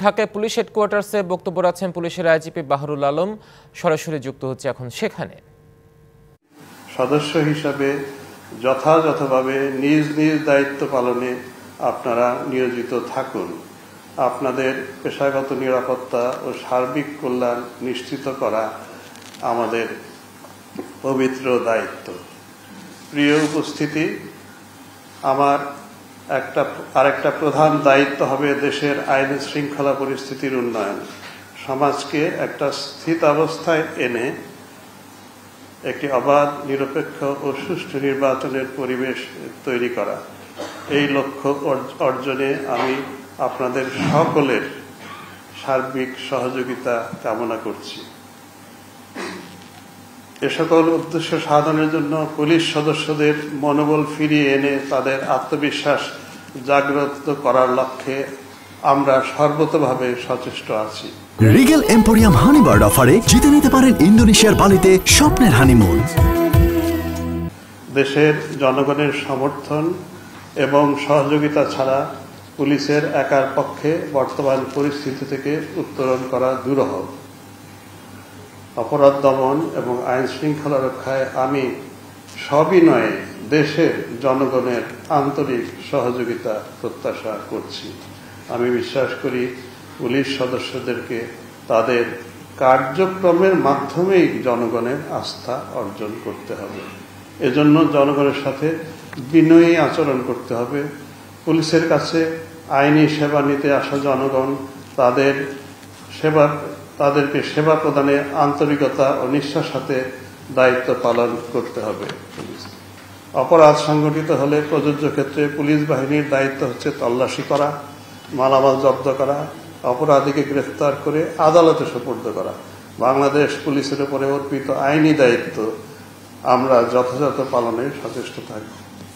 ঢাকায় পুলিশ হেডকোয়ার্টার্সে বক্তব্য রাখছেন পুলিশের আইজিপি বাহরুল আলম। সরাসরি যুক্ত হচ্ছে এখন সেখানে। সদস্য হিসাবে যথাযথভাবে নিজ নিজ দায়িত্ব পালনে আপনারা নিয়োজিত থাকুন। আপনাদের পেশাগত নিরাপত্তা ও সার্বিক কল্যাণ নিশ্চিত করা আমাদের পবিত্র দায়িত্ব। প্রিয় উপস্থিতি, আমার আরেকটা প্রধান দায়িত্ব হবে দেশের আইন শৃঙ্খলা পরিস্থিতির উন্নয়ন, সমাজকে একটা স্থিতাবস্থায় এনে একটি অবাধ, নিরপেক্ষ ও সুষ্ঠু নির্বাচনের পরিবেশ তৈরি করা। এই লক্ষ্য অর্জনে আমি আপনাদের সকলের সার্বিক সহযোগিতা কামনা করছি। এ সকল উদ্দেশ্য সাধনের জন্য পুলিশ সদস্যদের মনোবল ফিরিয়ে এনে তাদের আত্মবিশ্বাস জাগ্রত করার লক্ষ্যে আমরা সর্বতোভাবে সচেষ্ট আছি। রিগেল এম্পোরিয়াম হানিবার্ড অফারে জিতে নিতে পারেন ইন্দোনেশিয়ার বালিতে স্বপ্নের হানিমুন। দেশের জনগণের সমর্থন এবং সহযোগিতা ছাড়া পুলিশের একার পক্ষে বর্তমান পরিস্থিতি থেকে উত্তরণ করা দুরূহ। অপরাধ দমন এবং আইন শৃঙ্খলা রক্ষায় আমি সবিনয়ে দেশের জনগণের আন্তরিক সহযোগিতা প্রত্যাশা করছি। আমি বিশ্বাস করি পুলিশ সদস্যদেরকে তাদের কার্যক্রমের মাধ্যমেই জনগণের আস্থা অর্জন করতে হবে। এজন্য জনগণের সাথে বিনয়ী আচরণ করতে হবে। পুলিশের কাছে আইনি সেবা নিতে আসা জনগণ তাদেরকে সেবা প্রদানে আন্তরিকতা ও নিষ্ঠার সাথে দায়িত্ব পালন করতে হবে। অপরাধ সংঘটিত হলে প্রযোজ্য ক্ষেত্রে পুলিশ বাহিনীর দায়িত্ব হচ্ছে তল্লাশি করা, মালামাল জব্দ করা, অপরাধীকে গ্রেফতার করে আদালতে সোপর্দ করা। বাংলাদেশ পুলিশের উপরে অর্পিত আইনি দায়িত্ব আমরা যথাযথ পালনে সচেষ্ট থাকব।